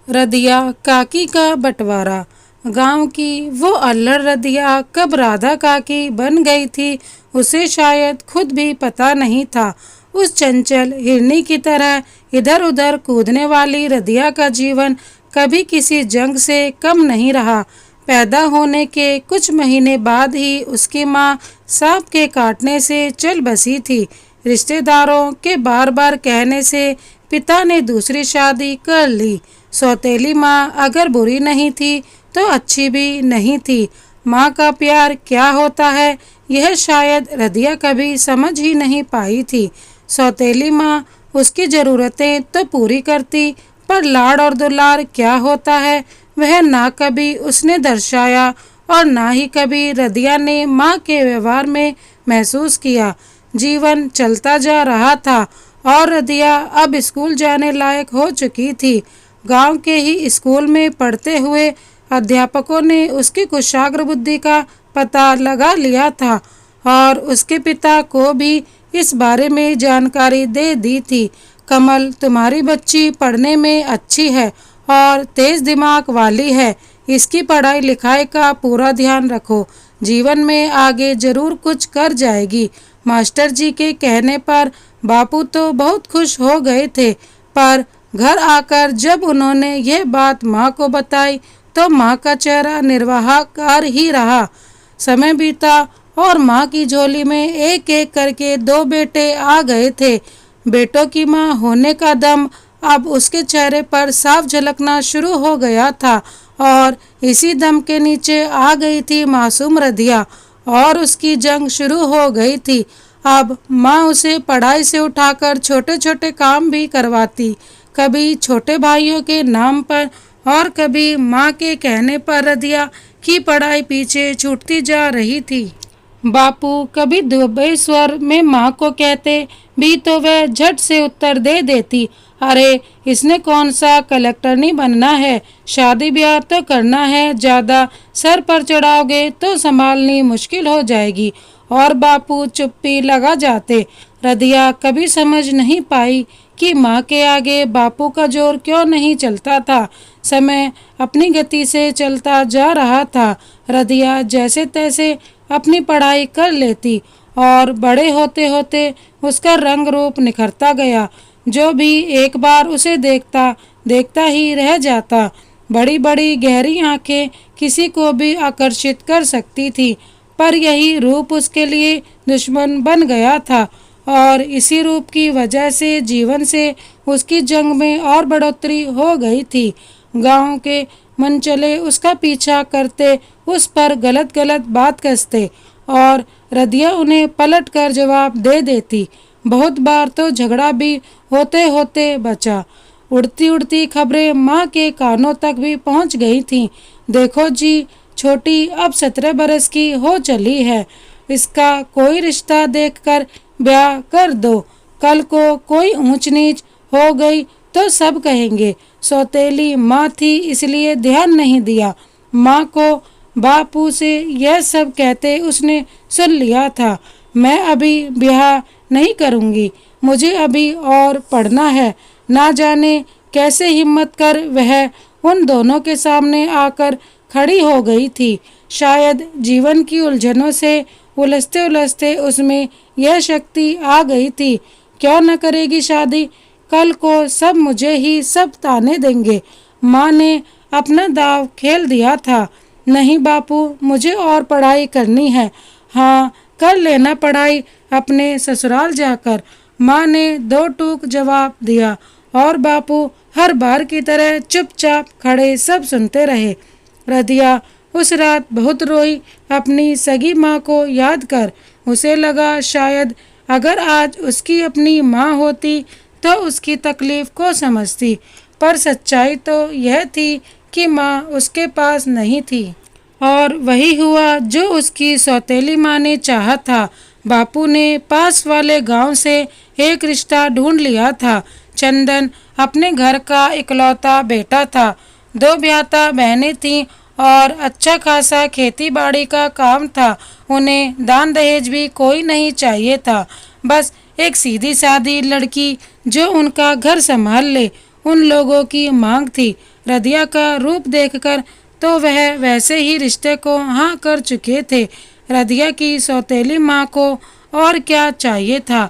रदिया काकी का बंटवारा। गांव की वो अल्लड़ रदिया कब राधा काकी बन गई थी उसे शायद खुद भी पता नहीं था। उस चंचल हिरनी की तरह इधर उधर कूदने वाली रदिया का जीवन कभी किसी जंग से कम नहीं रहा। पैदा होने के कुछ महीने बाद ही उसकी माँ सांप के काटने से चल बसी थी। रिश्तेदारों के बार बार कहने से पिता ने दूसरी शादी कर ली। सौतेली माँ अगर बुरी नहीं थी तो अच्छी भी नहीं थी। माँ का प्यार क्या होता है यह शायद रदिया कभी समझ ही नहीं पाई थी। सौतेली माँ उसकी ज़रूरतें तो पूरी करती पर लाड़ और दुलार क्या होता है वह ना कभी उसने दर्शाया और ना ही कभी रदिया ने माँ के व्यवहार में महसूस किया। जीवन चलता जा रहा था और रदिया अब स्कूल जाने लायक हो चुकी थी। गांव के ही स्कूल में पढ़ते हुए अध्यापकों ने उसकी कुशाग्र बुद्धि का पता लगा लिया था और उसके पिता को भी इस बारे में जानकारी दे दी थी। कमल, तुम्हारी बच्ची पढ़ने में अच्छी है और तेज दिमाग वाली है। इसकी पढ़ाई लिखाई का पूरा ध्यान रखो। जीवन में आगे जरूर कुछ कर जाएगी। मास्टर जी के कहने पर बापू तो बहुत खुश हो गए थे, पर घर आकर जब उन्होंने यह बात माँ को बताई तो माँ का चेहरा निर्वाहकार ही रहा। समय बीता और माँ की झोली में एक एक करके 2 बेटे आ गए थे। बेटों की माँ होने का दम अब उसके चेहरे पर साफ झलकना शुरू हो गया था और इसी दम के नीचे आ गई थी मासूम रदिया और उसकी जंग शुरू हो गई थी। अब माँ उसे पढ़ाई से उठाकर छोटे छोटे काम भी करवाती, कभी छोटे भाइयों के नाम पर और कभी माँ के कहने पर रदिया की पढ़ाई पीछे छूटती जा रही थी। बापू कभी दुबे स्वर में माँ को कहते भी तो वह झट से उत्तर दे देती, अरे इसने कौन सा कलेक्टर नहीं बनना है, शादी ब्याह तो करना है, ज़्यादा सर पर चढ़ाओगे तो संभालनी मुश्किल हो जाएगी। और बापू चुप्पी लगा जाते। रदिया कभी समझ नहीं पाई कि माँ के आगे बापू का जोर क्यों नहीं चलता था। समय अपनी गति से चलता जा रहा था। रदिया जैसे तैसे अपनी पढ़ाई कर लेती और बड़े होते होते उसका रंग रूप निखरता गया। जो भी एक बार उसे देखता देखता ही रह जाता। बड़ी बड़ी गहरी आंखें किसी को भी आकर्षित कर सकती थी, पर यही रूप उसके लिए दुश्मन बन गया था और इसी रूप की वजह से जीवन से उसकी जंग में और बढ़ोतरी हो गई थी। गांव के मनचले उसका पीछा करते, उस पर गलत गलत बात कसते और रदिया उन्हें पलट कर जवाब दे देती। बहुत बार तो झगड़ा भी होते होते बचा। उड़ती उड़ती खबरें माँ के कानों तक भी पहुँच गई थीं। देखो जी, छोटी अब 17 बरस की हो चली है, इसका कोई रिश्ता देखकर ब्याह कर दो। कल को कोई ऊंच नीच हो गई तो सब कहेंगे सौतेली माँ थी इसलिए ध्यान नहीं दिया। माँ को बापू से यह सब कहते उसने सुन लिया था। मैं अभी ब्याह नहीं करूँगी, मुझे अभी और पढ़ना है। ना जाने कैसे हिम्मत कर वह उन दोनों के सामने आकर खड़ी हो गई थी। शायद जीवन की उलझनों से उलझते उलझते उसमें यह शक्ति आ गई थी। क्यों न करेगी शादी, कल को सब मुझे ही सब ताने देंगे। माँ ने अपना दाव खेल दिया था। नहीं बापू, मुझे और पढ़ाई करनी है। हाँ, कर लेना पढ़ाई अपने ससुराल जाकर, माँ ने 2 टूक जवाब दिया और बापू हर बार की तरह चुपचाप खड़े सब सुनते रहे। रदिया उस रात बहुत रोई अपनी सगी माँ को याद कर। उसे लगा शायद अगर आज उसकी अपनी माँ होती तो उसकी तकलीफ को समझती, पर सच्चाई तो यह थी कि माँ उसके पास नहीं थी। और वही हुआ जो उसकी सौतेली माँ ने चाहा था। बापू ने पास वाले गांव से एक रिश्ता ढूंढ लिया था। चंदन अपने घर का इकलौता बेटा था। 2 ब्याता बहनें थीं और अच्छा खासा खेती बाड़ी का काम था। उन्हें दान दहेज भी कोई नहीं चाहिए था, बस एक सीधी सादी लड़की जो उनका घर संभाल ले। उन लोगों की मांग थी। रदिया का रूप देखकर तो वह वैसे ही रिश्ते को हाँ कर चुके थे। रदिया की सौतेली माँ को और क्या चाहिए था।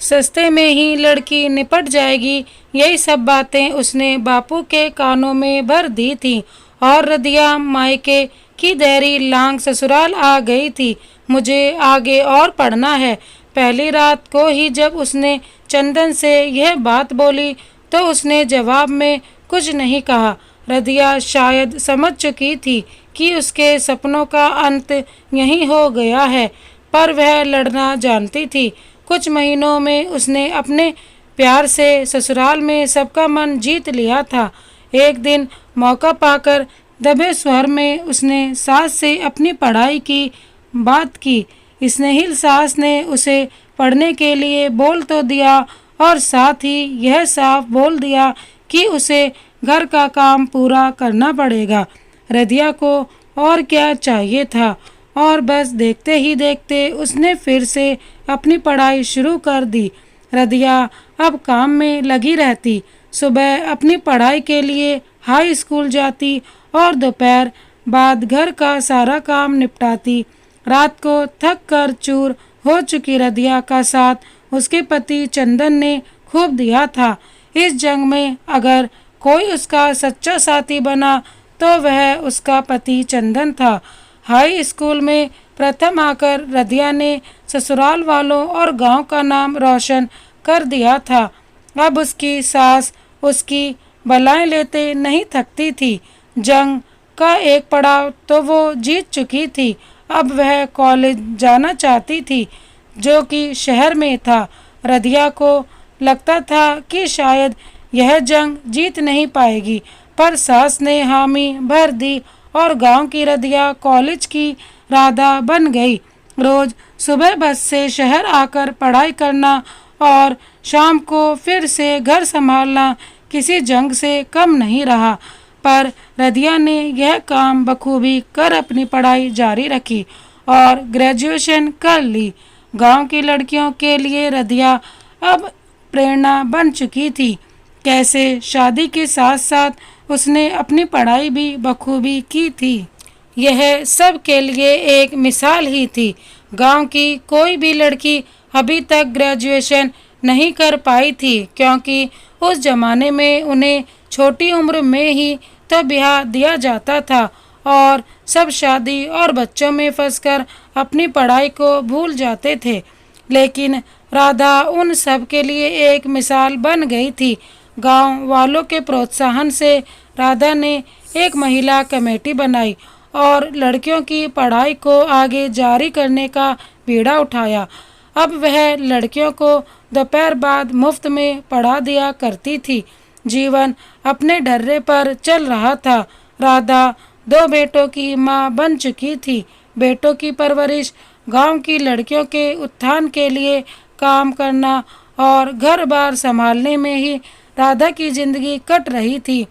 सस्ते में ही लड़की निपट जाएगी, यही सब बातें उसने बापू के कानों में भर दी थी। और रदिया मायके की देरी लांग ससुराल आ गई थी। मुझे आगे और पढ़ना है। पहली रात को ही जब उसने चंदन से यह बात बोली तो उसने जवाब में कुछ नहीं कहा। रदिया शायद समझ चुकी थी कि उसके सपनों का अंत यहीं हो गया है, पर वह लड़ना जानती थी। कुछ महीनों में उसने अपने प्यार से ससुराल में सबका मन जीत लिया था। एक दिन मौका पाकर दबे स्वर में उसने सास से अपनी पढ़ाई की बात की। स्नेहिल सास ने उसे पढ़ने के लिए बोल तो दिया और साथ ही यह साफ बोल दिया कि उसे घर का काम पूरा करना पड़ेगा। रदिया को और क्या चाहिए था, और बस देखते ही देखते उसने फिर से अपनी पढ़ाई शुरू कर दी। रदिया अब काम में लगी रहती। सुबह अपनी पढ़ाई के लिए हाई स्कूल जाती और दोपहर बाद घर का सारा काम निपटाती। रात को थक कर चूर हो चुकी रदिया का साथ उसके पति चंदन ने खूब दिया था। इस जंग में अगर कोई उसका सच्चा साथी बना तो वह उसका पति चंदन था। हाई स्कूल में प्रथम आकर रदिया ने ससुराल वालों और गांव का नाम रोशन कर दिया था। अब उसकी सास उसकी बलाएं लेते नहीं थकती थी। जंग का एक पड़ाव तो वो जीत चुकी थी। अब वह कॉलेज जाना चाहती थी जो कि शहर में था। रदिया को लगता था कि शायद यह जंग जीत नहीं पाएगी, पर सास ने हामी भर दी और गांव की रदिया कॉलेज की राधा बन गई। रोज सुबह बस से शहर आकर पढ़ाई करना और शाम को फिर से घर संभालना किसी जंग से कम नहीं रहा। पर रदिया ने यह काम बखूबी कर अपनी पढ़ाई जारी रखी और ग्रेजुएशन कर ली। गांव की लड़कियों के लिए रदिया अब प्रेरणा बन चुकी थी। कैसे शादी के साथ साथ उसने अपनी पढ़ाई भी बखूबी की थी। यह सब के लिए एक मिसाल ही थी। गांव की कोई भी लड़की अभी तक ग्रेजुएशन नहीं कर पाई थी, क्योंकि उस जमाने में उन्हें छोटी उम्र में ही तो ब्याह दिया जाता था और सब शादी और बच्चों में फंसकर अपनी पढ़ाई को भूल जाते थे। लेकिन राधा उन सब के लिए एक मिसाल बन गई थी। गांव वालों के प्रोत्साहन से राधा ने एक महिला कमेटी बनाई और लड़कियों की पढ़ाई को आगे जारी करने का बीड़ा उठाया। अब वह लड़कियों को दोपहर बाद मुफ्त में पढ़ा दिया करती थी। जीवन अपने ढर्रे पर चल रहा था। राधा 2 बेटों की मां बन चुकी थी। बेटों की परवरिश, गांव की लड़कियों के उत्थान के लिए काम करना और घर बार संभालने में ही राधा की जिंदगी कट रही थी।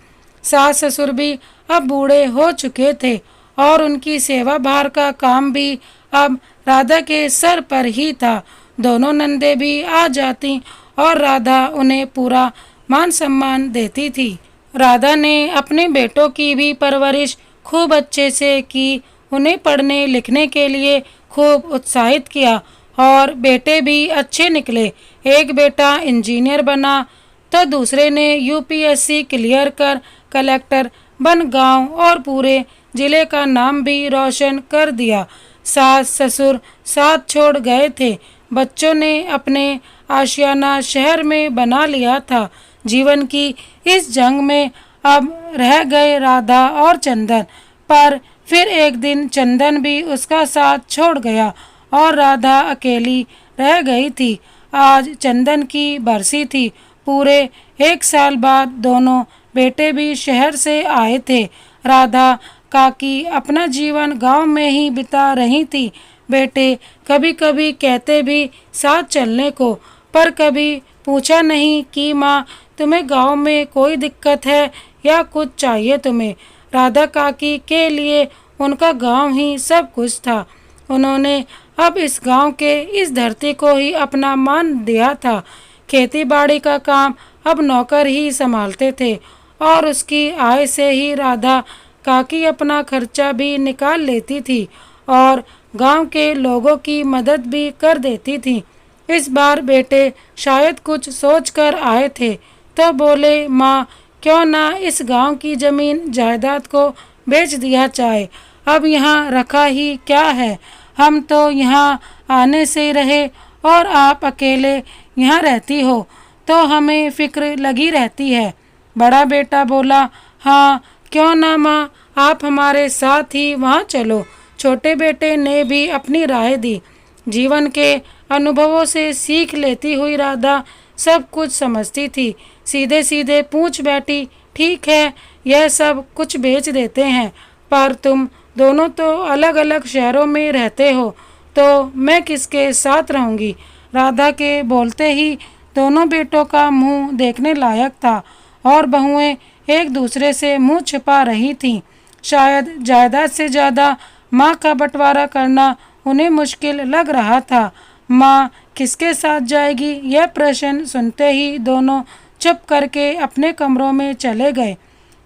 सास ससुर भी अब बूढ़े हो चुके थे और उनकी सेवा भार का काम भी अब राधा के सर पर ही था। दोनों नंदे भी आ जाती और राधा उन्हें पूरा मान सम्मान देती थी। राधा ने अपने बेटों की भी परवरिश खूब अच्छे से की। उन्हें पढ़ने लिखने के लिए खूब उत्साहित किया और बेटे भी अच्छे निकले। एक बेटा इंजीनियर बना तो दूसरे ने यूपीएससी क्लियर कर कलेक्टर बन गांव और पूरे जिले का नाम भी रोशन कर दिया। सास ससुर साथ छोड़ गए थे। बच्चों ने अपने आशियाना शहर में बना लिया था। जीवन की इस जंग में अब रह गए राधा और चंदन। पर फिर एक दिन चंदन भी उसका साथ छोड़ गया और राधा अकेली रह गई थी। आज चंदन की बरसी थी। पूरे 1 साल बाद दोनों बेटे भी शहर से आए थे। राधा काकी अपना जीवन गांव में ही बिता रही थी। बेटे कभी कभी कहते भी साथ चलने को, पर कभी पूछा नहीं कि माँ तुम्हें गांव में कोई दिक्कत है या कुछ चाहिए तुम्हें। राधा काकी के लिए उनका गांव ही सब कुछ था। उन्होंने अब इस गांव के इस धरती को ही अपना मान दिया था। खेती बाड़ी का काम अब नौकर ही संभालते थे और उसकी आय से ही राधा काकी अपना खर्चा भी निकाल लेती थी और गांव के लोगों की मदद भी कर देती थी। इस बार बेटे शायद कुछ सोच कर आए थे तो बोले, माँ क्यों ना इस गांव की जमीन जायदाद को बेच दिया जाए। अब यहाँ रखा ही क्या है, हम तो यहाँ आने से रहे और आप अकेले यहाँ रहती हो तो हमें फिक्र लगी रहती है। बड़ा बेटा बोला, हाँ क्यों ना माँ, आप हमारे साथ ही वहाँ चलो। छोटे बेटे ने भी अपनी राय दी। जीवन के अनुभवों से सीख लेती हुई राधा सब कुछ समझती थी। सीधे सीधे पूछ बैठी, ठीक है यह सब कुछ बेच देते हैं, पर तुम दोनों तो अलग अलग शहरों में रहते हो तो मैं किसके साथ रहूँगी। राधा के बोलते ही दोनों बेटों का मुंह देखने लायक था और बहुएं एक दूसरे से मुंह छिपा रही थीं। शायद जायदाद से ज़्यादा माँ का बंटवारा करना उन्हें मुश्किल लग रहा था। माँ किसके साथ जाएगी, यह प्रश्न सुनते ही दोनों चुप करके अपने कमरों में चले गए।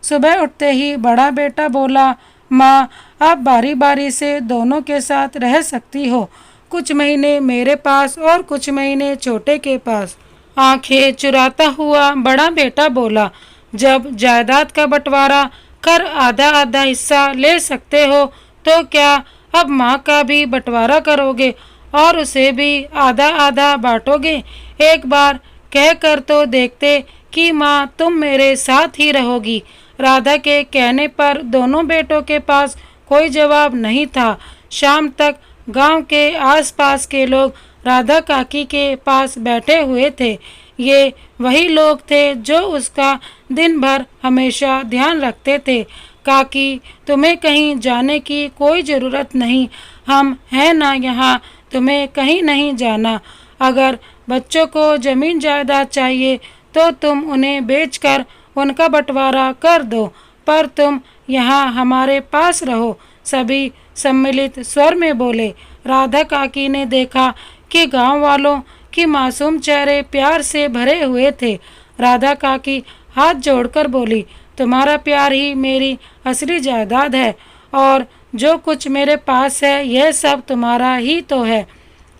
सुबह उठते ही बड़ा बेटा बोला, माँ आप बारी बारी से दोनों के साथ रह सकती हो, कुछ महीने मेरे पास और कुछ महीने छोटे के पास। आंखें चुराता हुआ बड़ा बेटा बोला, जब जायदाद का बंटवारा कर आधा आधा हिस्सा ले सकते हो तो क्या अब माँ का भी बंटवारा करोगे और उसे भी आधा आधा बांटोगे। एक बार कह कर तो देखते कि माँ तुम मेरे साथ ही रहोगी। राधा के कहने पर दोनों बेटों के पास कोई जवाब नहीं था। शाम तक गांव के आसपास के लोग राधा काकी के पास बैठे हुए थे। ये वही लोग थे जो उसका दिन भर हमेशा ध्यान रखते थे। काकी तुम्हें कहीं जाने की कोई ज़रूरत नहीं, हम हैं ना यहाँ, तुम्हें कहीं नहीं जाना। अगर बच्चों को ज़मीन जायदाद चाहिए तो तुम उन्हें बेचकर उनका बंटवारा कर दो, पर तुम यहाँ हमारे पास रहो। सभी सम्मिलित स्वर में बोले। राधा काकी ने देखा कि गांव वालों के मासूम चेहरे प्यार से भरे हुए थे। राधा काकी हाथ जोड़कर बोली, तुम्हारा प्यार ही मेरी असली जायदाद है और जो कुछ मेरे पास है यह सब तुम्हारा ही तो है।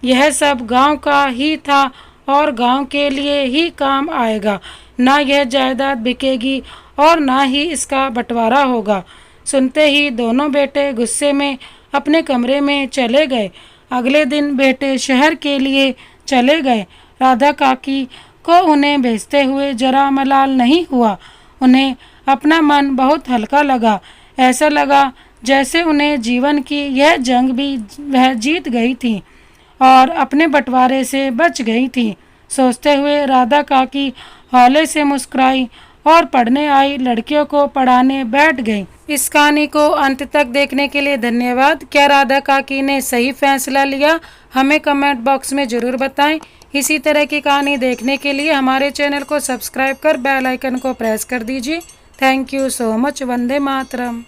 यह सब गांव का ही था और गांव के लिए ही काम आएगा। ना यह जायदाद बिकेगी और ना ही इसका बंटवारा होगा। सुनते ही दोनों बेटे गुस्से में अपने कमरे में चले गए। अगले दिन बेटे शहर के लिए चले गए। राधा काकी को उन्हें भेजते हुए जरा मलाल नहीं हुआ। उन्हें अपना मन बहुत हल्का लगा। ऐसा लगा जैसे उन्हें जीवन की यह जंग भी वह जीत गई थी और अपने बंटवारे से बच गई थी। सोचते हुए राधा काकी हौले से मुस्कुराई और पढ़ने आई लड़कियों को पढ़ाने बैठ गई। इस कहानी को अंत तक देखने के लिए धन्यवाद। क्या राधा काकी ने सही फैसला लिया, हमें कमेंट बॉक्स में ज़रूर बताएं। इसी तरह की कहानी देखने के लिए हमारे चैनल को सब्सक्राइब कर बेल आइकन को प्रेस कर दीजिए। Thank you so much. Vande Mataram.